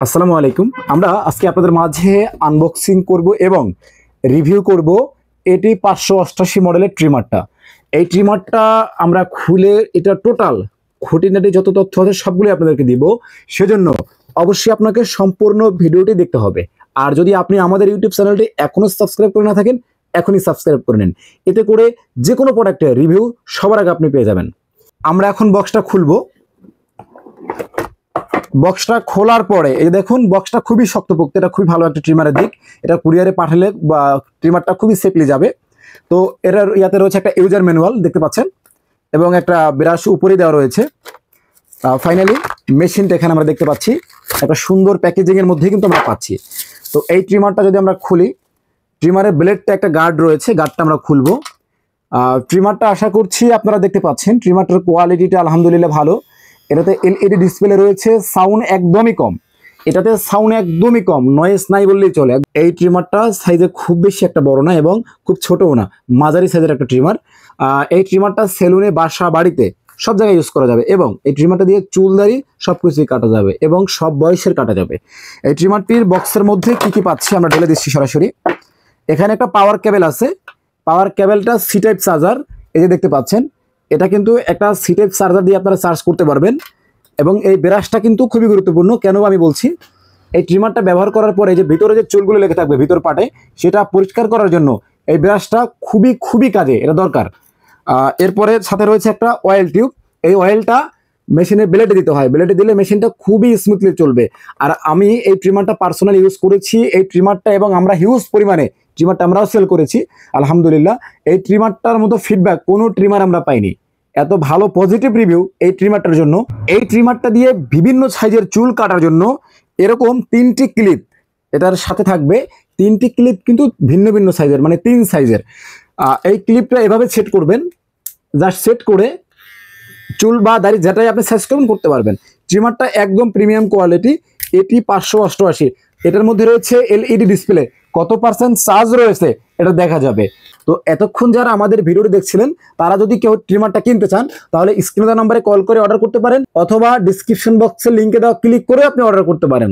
আসসালামু আলাইকুম। আমরা আজকে আপনাদের মাঝে আনবক্সিং করব এবং রিভিউ করব এটি 588 মডেলের ট্রিমারটা। এই ট্রিমারটা আমরা খুলে এটা টোটাল খুঁটিনাটি যত তথ্য আছে সবগুলো আপনাদেরকে দিব। সেজন্য অবশ্যই আপনাকে সম্পূর্ণ ভিডিওটি দেখতে হবে। আর যদি আপনি আমাদের ইউটিউব চ্যানেলটি এখনো সাবস্ক্রাইব করে না থাকেন, এখনই সাবস্ক্রাইব করে নিন। এতে করে যে কোনো প্রোডাক্টের রিভিউ সবার আগে আপনি পেয়ে যাবেন। আমরা এখন বক্সটা খুলবো। বক্সটা খোলার পরে এই দেখুন, বক্সটা খুবই শক্তপোক্ত। এটা খুবই ভালো একটা ট্রিমারের দিক। এটা কুরিয়ারে পাঠালে বা ট্রিমারটা খুবই সেফলি যাবে। তো এটার ইয়াতে রয়েছে একটা ইউজার ম্যানুয়াল দেখতে পাচ্ছেন এবং একটা ব্রাশ উপরে দেওয়া রয়েছে। ফাইনালি মেশিনটা এখানে আমরা দেখতে পাচ্ছি একটা সুন্দর প্যাকেজিং এর মধ্যে কিন্তু আমরা পাচ্ছি। তো এই ট্রিমারটা যদি আমরা খুলি, ট্রিমারের ব্লেডটা একটা গার্ড রয়েছে, গার্ডটা আমরা খুলবো। ট্রিমারটা আশা করছি আপনারা দেখতে পাচ্ছেন। ট্রিমারটার কোয়ালিটিটা আলহামদুলিল্লাহ ভালো। এটাতে এলইডি ডিসপ্লে রয়েছে, সাউন্ড একদমই কম। এটাতে সাউন্ড একদমই কম, নয়েজ নাই বললেই চলে। এই ট্রিমারটা সাইজে খুব বেশি একটা বড় না এবং খুব ছোটও না, মাঝারি সাইজের একটা ট্রিমার। এই ট্রিমারটা সেলুনে, বাসা, বাড়িতে সব জায়গায় ইউজ করা যাবে এবং এই ট্রিমারটা দিয়ে চুলদারি সব কিছুই কাটা যাবে এবং সব বয়সের কাটা যাবে। এই ট্রিমারটির বক্সের মধ্যে কি কি পাচ্ছি আমরা ঢেলে দিচ্ছি সরাসরি। এখানে একটা পাওয়ার কেবল আছে। পাওয়ার কেবলটা সি টাইপ চার্জার, এই যে দেখতে পাচ্ছেন। এটা কিন্তু একটা সি টাইপ চার্জার দিয়ে আপনারা চার্জ করতে পারবেন। এবং এই ব্রাশটা কিন্তু খুবই গুরুত্বপূর্ণ। কেন আমি বলছি, এই ট্রিমারটা ব্যবহার করার পরে যে ভিতরে যে চুলগুলো লেগে থাকবে ভিতর পাটে, সেটা পরিষ্কার করার জন্য এই ব্রাশটা খুবই খুবই কাজে, এটা দরকার। এরপরে সাথে রয়েছে একটা অয়েল টিউব। এই অয়েলটা মেশিনের ব্লেডে দিতে হয়, ব্লেডে দিলে মেশিনটা খুবই স্মুথলি চলবে। আর আমি এই ট্রিমারটা পার্সোনালি ইউজ করেছি। এই ট্রিমারটা এবং আমরা হিউজ পরিমাণে ট্রিমারটা আমরাও সেল করেছি আলহামদুলিল্লাহ। এই ট্রিমারটার মতো ফিডব্যাক কোনো ট্রিমার আমরা পাইনি। এত ভালো পজিটিভ রিভিউ এই ট্রিমারটার জন্য। এই ট্রিমারটা দিয়ে বিভিন্ন সাইজের চুল কাটার জন্য এরকম 3টি ক্লিপ এটার সাথে থাকবে। 3টি ক্লিপ কিন্তু ভিন্ন ভিন্ন সাইজের, মানে 3 সাইজের। এই ক্লিপটা এভাবে সেট করবেন, জাস্ট সেট করে চুল বা দাড়ি যেটাই আপনি সাইজ করবেন করতে পারবেন। ট্রিমারটা একদম প্রিমিয়াম কোয়ালিটি। এটি 588। এটার মধ্যে রয়েছে এলইডি ডিসপ্লে। কত পার্সেন্ট চার্জ রয়েছে এটা দেখা যাবে। তো এতক্ষণ যারা আমাদের ভিডিওটি দেখছিলেন, তারা যদি কেউ ট্রিমারটা কিনতে চান, তাহলে স্ক্রিনে দেওয়া নম্বরে কল করে অর্ডার করতে পারেন, অথবা ডিসক্রিপশন বক্সের লিঙ্কে দেওয়া ক্লিক করে আপনি অর্ডার করতে পারেন।